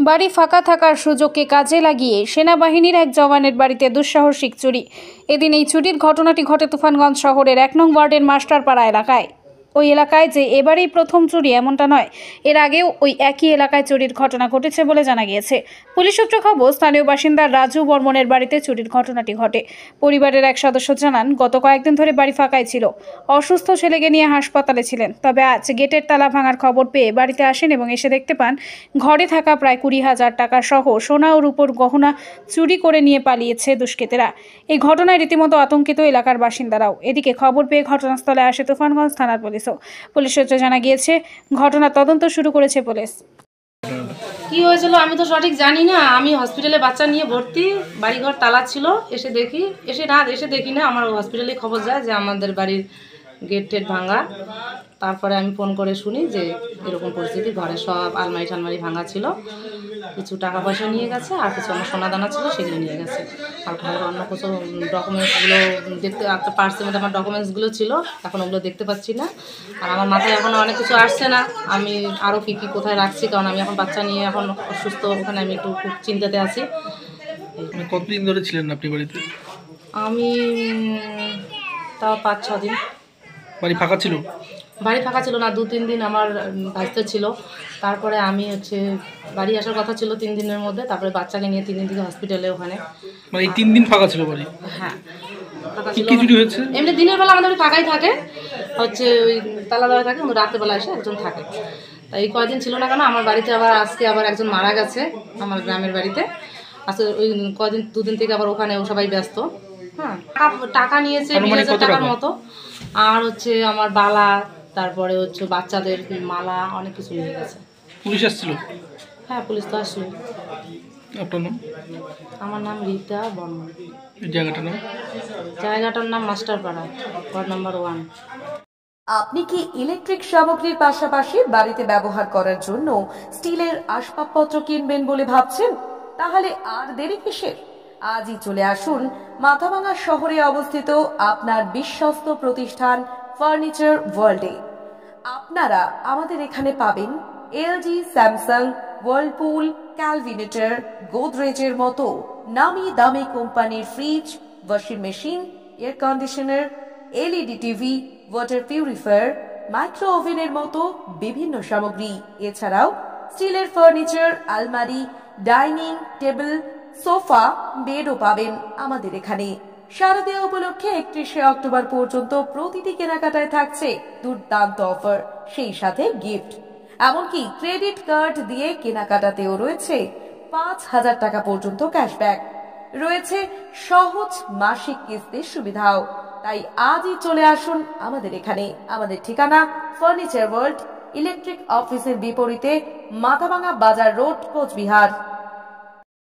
বাড়ি ফাঁকা থাকার সুযোগকে কাজে লাগিয়ে সেনাবাহিনীর এক জওয়ানের বাড়িতে দুঃসাহসিক চুরি। এদিন এই চুরির ঘটনাটি ঘটে তুফানগঞ্জ শহরের ১ নং ওয়ার্ডের মাস্টারপাড়া এলাকায়। ওই এলাকায় যে এবারেই প্রথম চুরি এমনটা নয়, এর আগেও ওই একই এলাকায় চুরির ঘটনা ঘটেছে বলে জানা গিয়েছে। পুলিশ সূত্রে খবর, স্থানীয় বাসিন্দা রাজু বর্মনের বাড়িতে চুরির ঘটনাটি ঘটে। পরিবারের এক সদস্য জানান, গত কয়েকদিন ধরে বাড়ি ফাঁকাই ছিল। অসুস্থ ছেলেকে নিয়ে হাসপাতালে ছিলেন। তবে আজ গেটের তালা ভাঙার খবর পেয়ে বাড়িতে আসেন এবং এসে দেখতে পান ঘরে থাকা প্রায় ২০,০০০ টাকা সহ সোনা ও রূপোর গহনা চুরি করে নিয়ে পালিয়েছে দুষ্কৃতীরা। এই ঘটনায় রীতিমতো আতঙ্কিত এলাকার বাসিন্দারাও। এদিকে খবর পেয়ে ঘটনাস্থলে আসে তুফানগঞ্জ থানার পুলিশ। পুলিশ সূত্রে জানা গিয়েছে, ঘটনার তদন্ত শুরু করেছে পুলিশ। কি হয়েছিল আমি তো সঠিক জানি না। আমি হসপিটালে বাচ্চা নিয়ে ভর্তি, বাড়িঘর তালা ছিল। এসে দেখি না, আমার হসপিটালে খবর যায় যে আমাদের বাড়ির গেট টেট ভাঙা। তারপরে আমি ফোন করে শুনি যে এরকম পরিস্থিতি, ঘরে সব আলমারি টালমারি ভাঙা ছিল, কিছু টাকা পয়সা নিয়ে গেছে, আর কিছু আমার সোনা দানা ছিল সেগুলো নিয়ে গেছে। আর ঘরের অন্য কিছু ডকুমেন্টসগুলো দেখতে, একটা পার্সের মধ্যে আমার ডকুমেন্টসগুলো ছিল, এখন ওগুলো দেখতে পাচ্ছি না। আর আমার মাথায় এখনও অনেক কিছু আসছে না, আমি আরও কী কী কোথায় রাখছি, কারণ আমি এখন বাচ্চা নিয়ে এখন অসুস্থ, ওখানে আমি একটু খুব চিন্তাতে আছি। কতদিন ধরে ছিলেন আপনি বাড়িতে? আমি তাও ৫-৬ দিন। বাড়ি ফাঁকা ছিল? বাড়ি ফাঁকা ছিল না, ২-৩ দিন আমার ভাইতে ছিল। তারপরে আমি বাড়ি আসার কথা ছিল ৩ দিনের মধ্যে। তারপরে বাচ্চাকে নিয়ে 3 দিন থেকে হসপিটালে ওখানে। মানে এই 3 দিন ফাঁকা ছিল বাড়ি? হ্যাঁ, কি চুরি হয়েছে? এমনি দিনের বেলা আমাদের ফাঁকাই থাকে, ওই তালা দেওয়া থাকে, কিন্তু রাতের বেলা এসে একজন থাকে। তাই এই কয়দিন ছিল না কেন, আমার বাড়িতে আজকে আবার একজন মারা গেছে আমার গ্রামের বাড়িতে। আজকে ওই কয়দিন 2 দিন থেকে আবার ওখানে সবাই ব্যস্ত। হ্যাঁ, টাকা নিয়েছে ২০,০০০ টাকার মতো। আর আমার বালা, তারপরে বাচ্চাদের মালা, অনেক কিছু নিয়ে গেছে। পুলিশ আসছিল? হ্যাঁ, পুলিশ তো আসলো। আপনার নাম? আমার নাম রীতা বর্মন। এই জায়গাটার নাম? জায়গাটার নাম মাস্টারপাড়া, ওয়ার্ড নাম্বার 1। আপনি কি ইলেকট্রিক সামগ্রীর পাশাপাশি বাড়িতে ব্যবহার করার জন্য স্টিলের আসবাবপত্র কিনবেন বলে ভাবছেন? তাহলে আর দেরি কিসের? আজই চলে আসুন মাথাভাঙা শহরে অবস্থিত আপনার বিশ্বস্ত প্রতিষ্ঠান ফার্নিচার ওয়ার্ল্ডে। আপনারা আমাদের এখানে পাবেন এলজি, স্যামসাং, ওয়ার্লপুল, ক্যালভিনেটর, গোদরেজের মতো নামি দামি কোম্পানির fridge, washing machine, air conditioner, LED TV, water purifier, micro ওভেনের মতো বিভিন্ন সামগ্রী। এছাড়াও স্টিলের ফার্নিচার, আলমারি, ডাইনিং টেবিল, সোফা, বেডও পাবেন আমাদের এখানে। শারদীয়া উপলক্ষে ৩১শে অক্টোবর পর্যন্ত প্রতিটি কেনাকাটায় থাকছে দুর্দান্ত অফার, সেই সাথে গিফট। এমনকি ক্রেডিট কার্ড দিয়ে কেনাকাটাতেও রয়েছে ৫,০০০ টাকা পর্যন্ত ক্যাশব্যাক। রয়েছে সহজ মাসিক কিস্তির সুবিধাও। তাই আজই চলে আসুন আমাদের এখানে। আমাদের ঠিকানা ফার্নিচার ওয়ার্ল্ড, ইলেকট্রিক অফিসের বিপরীতে, মাথাভাঙা বাজার রোড, কোচবিহার।